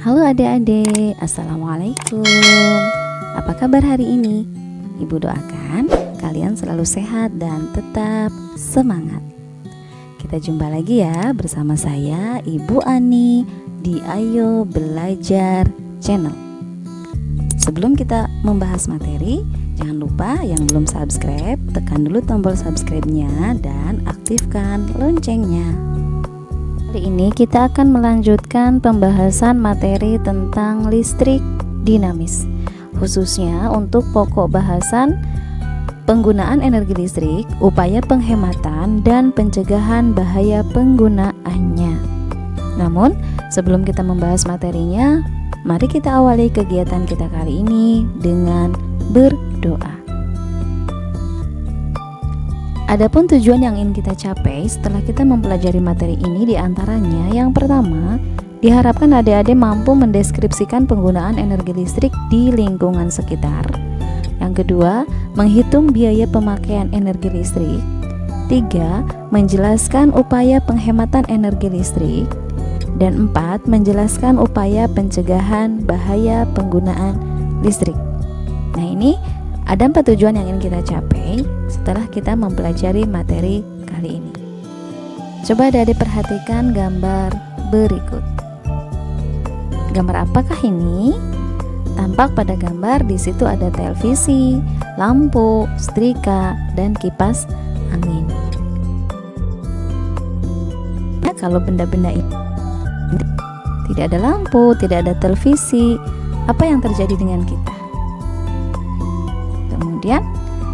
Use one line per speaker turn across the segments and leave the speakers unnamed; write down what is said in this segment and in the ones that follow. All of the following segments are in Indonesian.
Halo adik-adik, Assalamualaikum. Apa kabar hari ini? Ibu doakan kalian selalu sehat dan tetap semangat. Kita jumpa lagi ya bersama saya Ibu Ani di Ayo Belajar Channel. Sebelum kita membahas materi, jangan lupa yang belum subscribe, tekan dulu tombol subscribe-nya dan aktifkan loncengnya. Hari ini kita akan melanjutkan pembahasan materi tentang listrik dinamis, khususnya untuk pokok bahasan penggunaan energi listrik, upaya penghematan, dan pencegahan bahaya penggunaannya. Namun, sebelum kita membahas materinya, mari kita awali kegiatan kita kali ini dengan berdoa. Adapun tujuan yang ingin kita capai setelah kita mempelajari materi ini diantaranya, yang pertama, diharapkan adik-adik mampu mendeskripsikan penggunaan energi listrik di lingkungan sekitar. Yang kedua, menghitung biaya pemakaian energi listrik. 3. Menjelaskan upaya penghematan energi listrik. Dan 4. Menjelaskan upaya pencegahan bahaya penggunaan listrik. Nah, ini ada 4 tujuan yang ingin kita capai setelah kita mempelajari materi kali ini. Coba adik-adik perhatikan gambar berikut. Gambar apakah ini? Tampak pada gambar di situ ada televisi, lampu, setrika, dan kipas angin. Nah, kalau benda-benda ini tidak ada lampu, tidak ada televisi, apa yang terjadi dengan kita? Kemudian,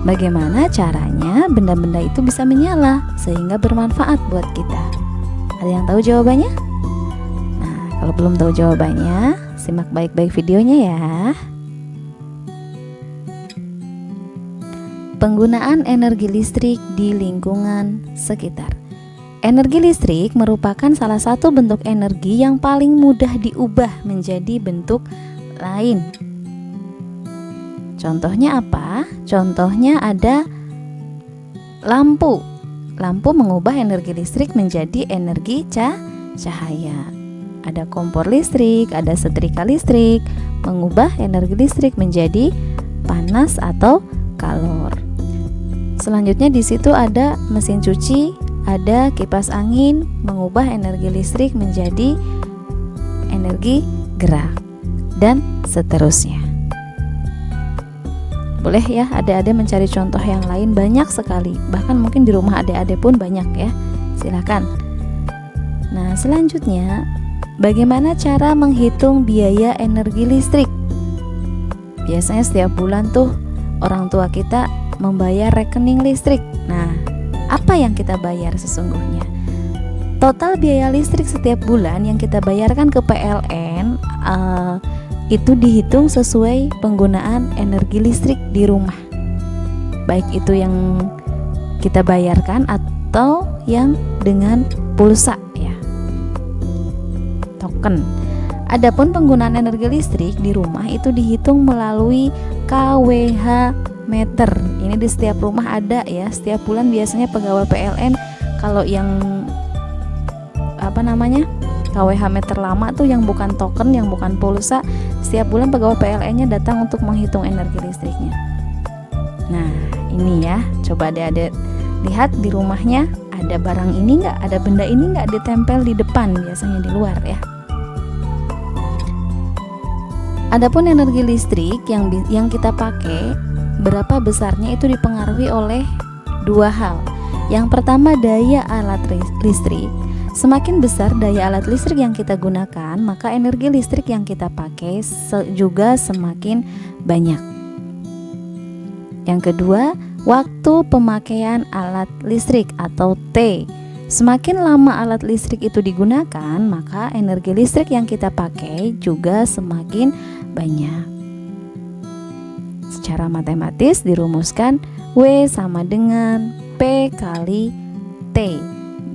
bagaimana caranya benda-benda itu bisa menyala sehingga bermanfaat buat kita? Ada yang tahu jawabannya? Nah, kalau belum tahu jawabannya, simak baik-baik videonya ya. Penggunaan energi listrik di lingkungan sekitar. Energi listrik merupakan salah satu bentuk energi yang paling mudah diubah menjadi bentuk lain. Contohnya apa? Contohnya ada lampu. Lampu mengubah energi listrik menjadi energi cahaya. Ada kompor listrik, ada setrika listrik, mengubah energi listrik menjadi panas atau kalor. Selanjutnya di situ ada mesin cuci, ada kipas angin, mengubah energi listrik menjadi energi gerak, dan seterusnya. Boleh ya adik-adik mencari contoh yang lain, banyak sekali, bahkan mungkin di rumah adik-adik pun banyak ya. Silakan. Nah, selanjutnya, bagaimana cara menghitung biaya energi listrik? Biasanya setiap bulan tuh orang tua kita membayar rekening listrik. Nah, apa yang kita bayar sesungguhnya? Total biaya listrik setiap bulan yang kita bayarkan ke PLN itu dihitung sesuai penggunaan energi listrik di rumah, baik itu yang kita bayarkan atau yang dengan pulsa ya, token. Adapun penggunaan energi listrik di rumah itu dihitung melalui kWh meter. Ini di setiap rumah ada ya, setiap bulan biasanya pegawai PLN kalau yang kWh meter lama tuh yang bukan token, yang bukan pulsa, setiap bulan pegawai PLN-nya datang untuk menghitung energi listriknya. Nah, ini ya, coba adik-adik lihat di rumahnya ada barang ini nggak, ada benda ini nggak ditempel di depan, biasanya di luar ya. Adapun energi listrik yang kita pakai, berapa besarnya itu dipengaruhi oleh 2 hal. Yang pertama, daya alat listrik. Semakin besar daya alat listrik yang kita gunakan, maka energi listrik yang kita pakai juga semakin banyak. Yang kedua, waktu pemakaian alat listrik atau T. Semakin lama alat listrik itu digunakan, maka energi listrik yang kita pakai juga semakin banyak. Secara matematis dirumuskan W sama dengan P kali T,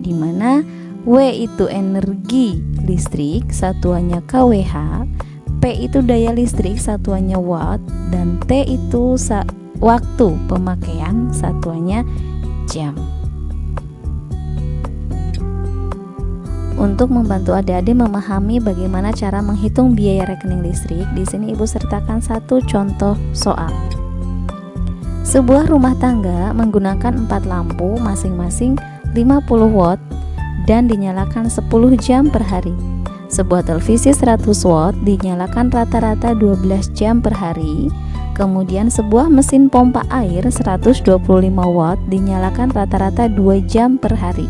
di mana W itu energi listrik, satuannya kWh, P itu daya listrik, satuannya watt, dan T itu waktu pemakaian, satuannya jam. Untuk membantu adik-adik memahami bagaimana cara menghitung biaya rekening listrik, di sini Ibu sertakan satu contoh soal. Sebuah rumah tangga menggunakan 4 lampu masing-masing 50 watt dan dinyalakan 10 jam per hari. Sebuah televisi 100 watt dinyalakan rata-rata 12 jam per hari. Kemudian sebuah mesin pompa air 125 watt dinyalakan rata-rata 2 jam per hari.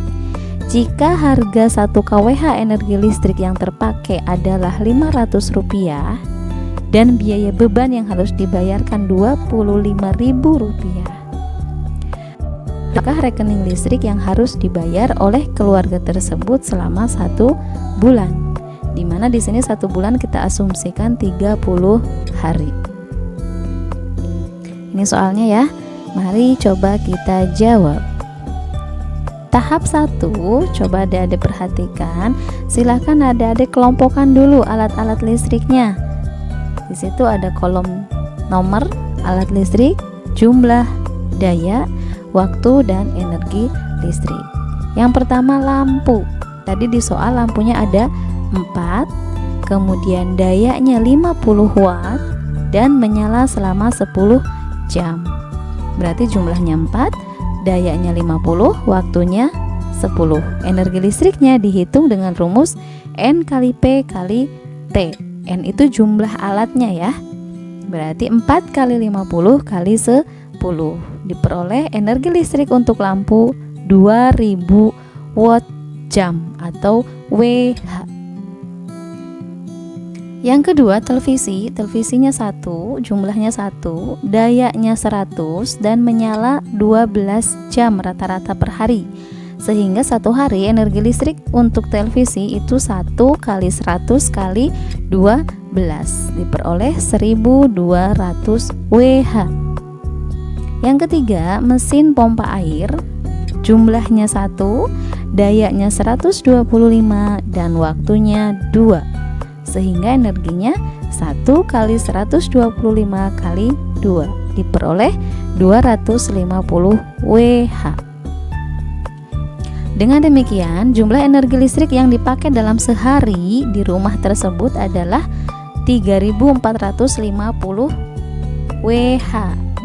Jika harga 1 kWh energi listrik yang terpakai adalah Rp500 dan biaya beban yang harus dibayarkan Rp25.000, apakah rekening listrik yang harus dibayar oleh keluarga tersebut selama 1 bulan? Dimana di sini 1 bulan kita asumsikan 30 hari. Ini soalnya ya. Mari coba kita jawab. Tahap 1, coba adik-adik perhatikan. Silahkan adik-adik kelompokkan dulu alat-alat listriknya. Di situ ada kolom nomor alat listrik, jumlah, daya, waktu, dan energi listrik. Yang pertama lampu. Tadi di soal lampunya ada 4, kemudian dayanya 50 watt dan menyala selama 10 jam. Berarti jumlahnya 4, dayanya 50, waktunya 10. Energi listriknya dihitung dengan rumus N kali P kali T. N itu jumlah alatnya ya. Berarti 4 kali 50 kali 10. Diperoleh energi listrik untuk lampu 2000 watt jam atau WH. Yang kedua, televisinya 1, jumlahnya 1, dayanya 100 dan menyala 12 jam rata-rata per hari. Sehingga 1 hari energi listrik untuk televisi itu 1 kali 100 kali 12 diperoleh 1200 WH. Yang ketiga, mesin pompa air, jumlahnya 1, dayanya 125 dan waktunya 2. Sehingga energinya 1 kali 125 kali 2 diperoleh 250 WH. Dengan demikian, jumlah energi listrik yang dipakai dalam sehari di rumah tersebut adalah 3450 WH.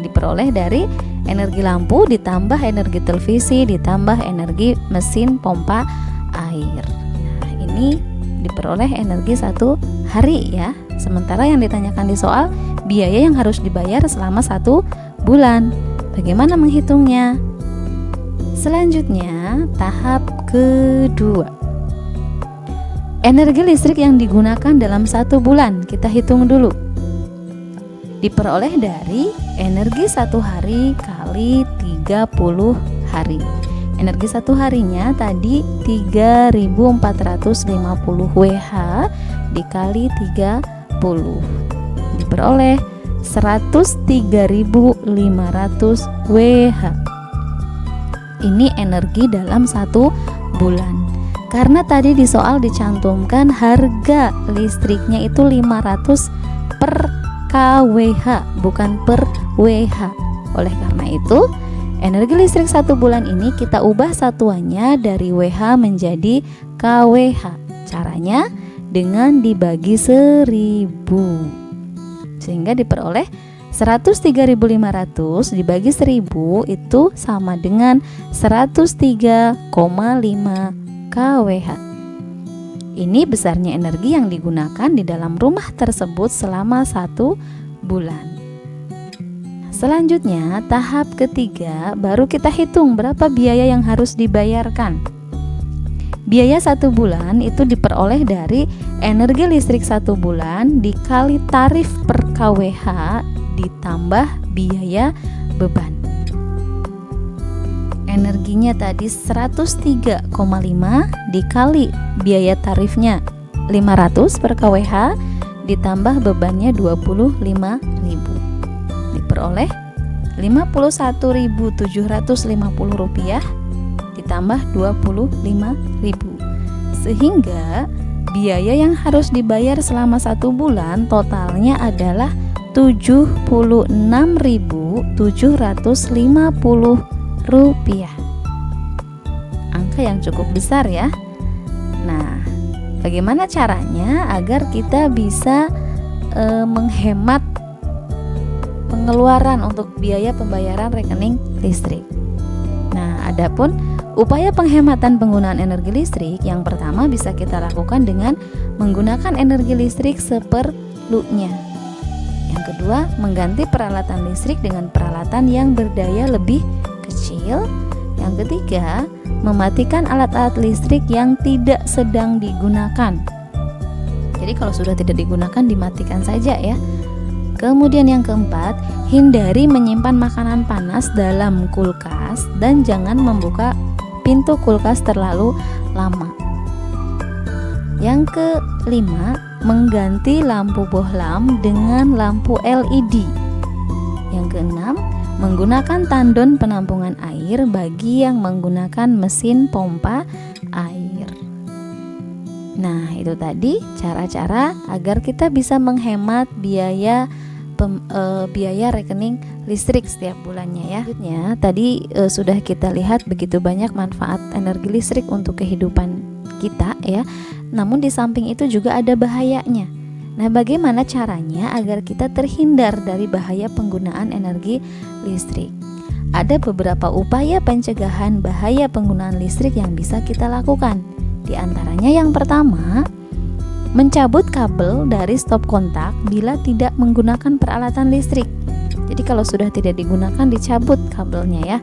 Diperoleh dari energi lampu ditambah energi televisi ditambah energi mesin pompa air. Nah, ini diperoleh energi 1 hari ya. Sementara yang ditanyakan di soal biaya yang harus dibayar selama 1 bulan. Bagaimana menghitungnya? Selanjutnya, tahap kedua. Energi listrik yang digunakan dalam 1 bulan kita hitung dulu. Diperoleh dari energi 1 hari kali 30 hari. Energi 1 harinya tadi 3450 WH dikali 30 diperoleh 103.500 WH. Ini energi dalam 1 bulan. Karena tadi di soal dicantumkan harga listriknya itu 500 per kWh, bukan per WH. Oleh karena itu, energi listrik 1 bulan ini kita ubah satuannya dari WH menjadi kWh. Caranya dengan dibagi 1000. Sehingga diperoleh 103.500 dibagi 1000 itu sama dengan 103,5 kWh. Ini besarnya energi yang digunakan di dalam rumah tersebut selama 1 bulan. Selanjutnya, tahap ketiga, baru kita hitung berapa biaya yang harus dibayarkan. Biaya 1 bulan itu diperoleh dari energi listrik 1 bulan dikali tarif per kWh ditambah biaya beban. Energinya tadi 103,5 dikali biaya tarifnya 500 per kWh ditambah bebannya 25.000. Diperoleh 51.750 rupiah ditambah 25.000. Sehingga biaya yang harus dibayar selama 1 bulan totalnya adalah 76.750 rupiah. Angka yang cukup besar ya. Nah, Bagaimana caranya agar kita bisa menghemat pengeluaran untuk biaya pembayaran rekening listrik? Nah, adapun upaya penghematan penggunaan energi listrik, yang pertama bisa kita lakukan dengan menggunakan energi listrik seperlunya. Yang kedua, mengganti peralatan listrik dengan peralatan yang berdaya lebih kecil. Yang ketiga, mematikan alat-alat listrik yang tidak sedang digunakan. Jadi kalau sudah tidak digunakan, dimatikan saja ya. Kemudian yang keempat, hindari menyimpan makanan panas dalam kulkas dan jangan membuka pintu kulkas terlalu lama. Yang kelima, mengganti lampu bohlam dengan lampu LED. Yang keenam, menggunakan tandon penampungan air bagi yang menggunakan mesin pompa air. Nah, itu tadi cara-cara agar kita bisa menghemat biaya rekening listrik setiap bulannya ya. Selanjutnya, tadi sudah kita lihat begitu banyak manfaat energi listrik untuk kehidupan kita ya. Namun di samping itu juga ada bahayanya. Nah, bagaimana caranya agar kita terhindar dari bahaya penggunaan energi listrik? Ada beberapa upaya pencegahan bahaya penggunaan listrik yang bisa kita lakukan. Di antaranya yang pertama, mencabut kabel dari stop kontak bila tidak menggunakan peralatan listrik. Jadi kalau sudah tidak digunakan, dicabut kabelnya ya.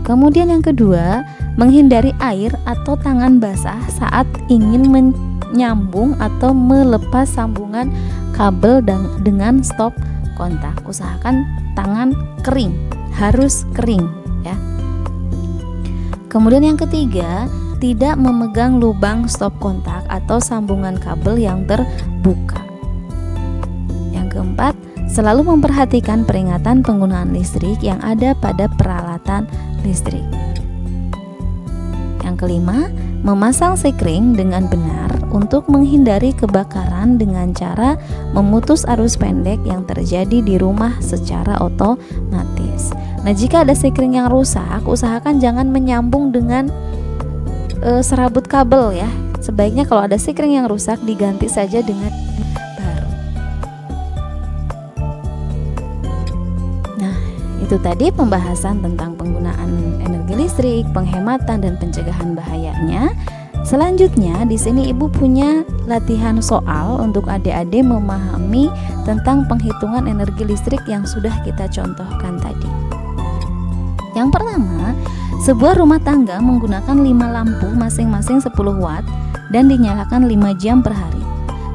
Kemudian yang kedua, menghindari air atau tangan basah saat ingin menyambung atau melepas sambungan kabel dengan stop kontak. Usahakan tangan kering, harus kering ya. Kemudian yang ketiga, tidak memegang lubang stop kontak atau sambungan kabel yang terbuka. Yang keempat, selalu memperhatikan peringatan penggunaan listrik yang ada pada peralatan listrik. Yang kelima, memasang sekring dengan benar untuk menghindari kebakaran dengan cara memutus arus pendek yang terjadi di rumah secara otomatis. Nah, jika ada sekring yang rusak, usahakan jangan menyambung dengan serabut kabel ya. Sebaiknya kalau ada sekring yang rusak, diganti saja dengan baru. Nah, itu tadi pembahasan tentang penggunaan energi listrik, penghematan dan pencegahan bahayanya. Selanjutnya di sini Ibu punya latihan soal untuk adik-adik memahami tentang penghitungan energi listrik yang sudah kita contohkan tadi. Yang pertama, sebuah rumah tangga menggunakan 5 lampu masing-masing 10 watt dan dinyalakan 5 jam per hari.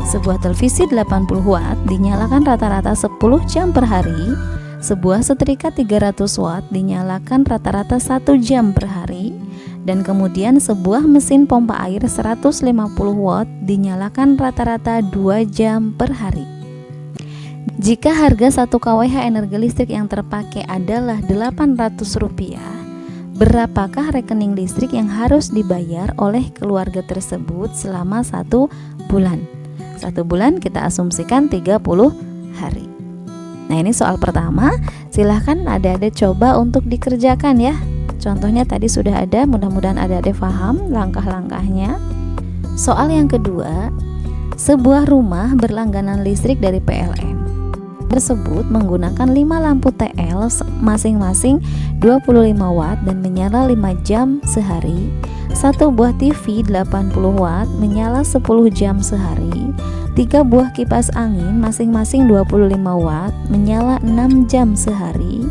Sebuah televisi 80 watt dinyalakan rata-rata 10 jam per hari. Sebuah setrika 300 watt dinyalakan rata-rata 1 jam per hari. Dan kemudian sebuah mesin pompa air 150 watt dinyalakan rata-rata 2 jam per hari. Jika harga 1 kWh energi listrik yang terpakai adalah Rp800, berapakah rekening listrik yang harus dibayar oleh keluarga tersebut selama 1 bulan? 1 bulan kita asumsikan 30 hari. Nah, ini soal pertama. Silahkan adik-adik coba untuk dikerjakan ya. Contohnya tadi sudah ada, mudah-mudahan adik-adik paham langkah-langkahnya. Soal yang kedua, sebuah rumah berlangganan listrik dari PLN tersebut menggunakan 5 lampu TL masing-masing 25 watt dan menyala 5 jam sehari. 1 buah TV 80 watt menyala 10 jam sehari. 3 buah kipas angin masing-masing 25 watt menyala 6 jam sehari.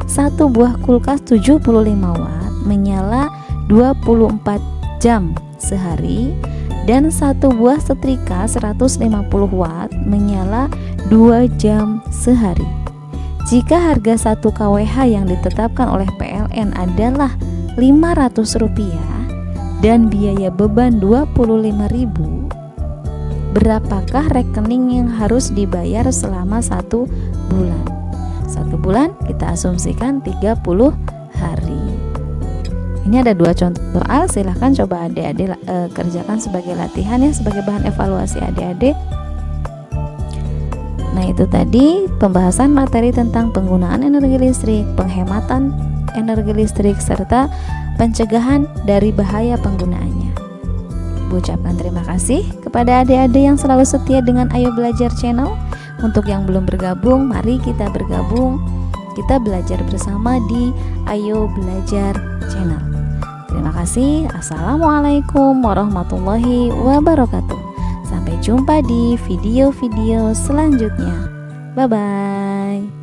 1 buah kulkas 75 watt menyala 24 jam sehari. Dan 1 buah setrika 150 watt menyala 2 jam sehari. Jika harga 1 kWh yang ditetapkan oleh PLN adalah Rp500 dan biaya beban Rp25.000, berapakah rekening yang harus dibayar selama 1 bulan? 1 bulan kita asumsikan 30 hari. Ini ada 2 contoh soal, silahkan coba adik-adik kerjakan sebagai latihan ya, sebagai bahan evaluasi adik-adik. Nah, itu tadi pembahasan materi tentang penggunaan energi listrik, penghematan energi listrik, serta pencegahan dari bahaya penggunaannya. Ibu ucapkan terima kasih kepada kepada adik-adik yang selalu setia dengan Ayo Belajar Channel. Untuk yang belum bergabung, mari kita bergabung. Kita belajar bersama di Ayo Belajar Channel. Terima kasih. Assalamualaikum warahmatullahi wabarakatuh. Sampai jumpa di video-video selanjutnya. Bye-bye.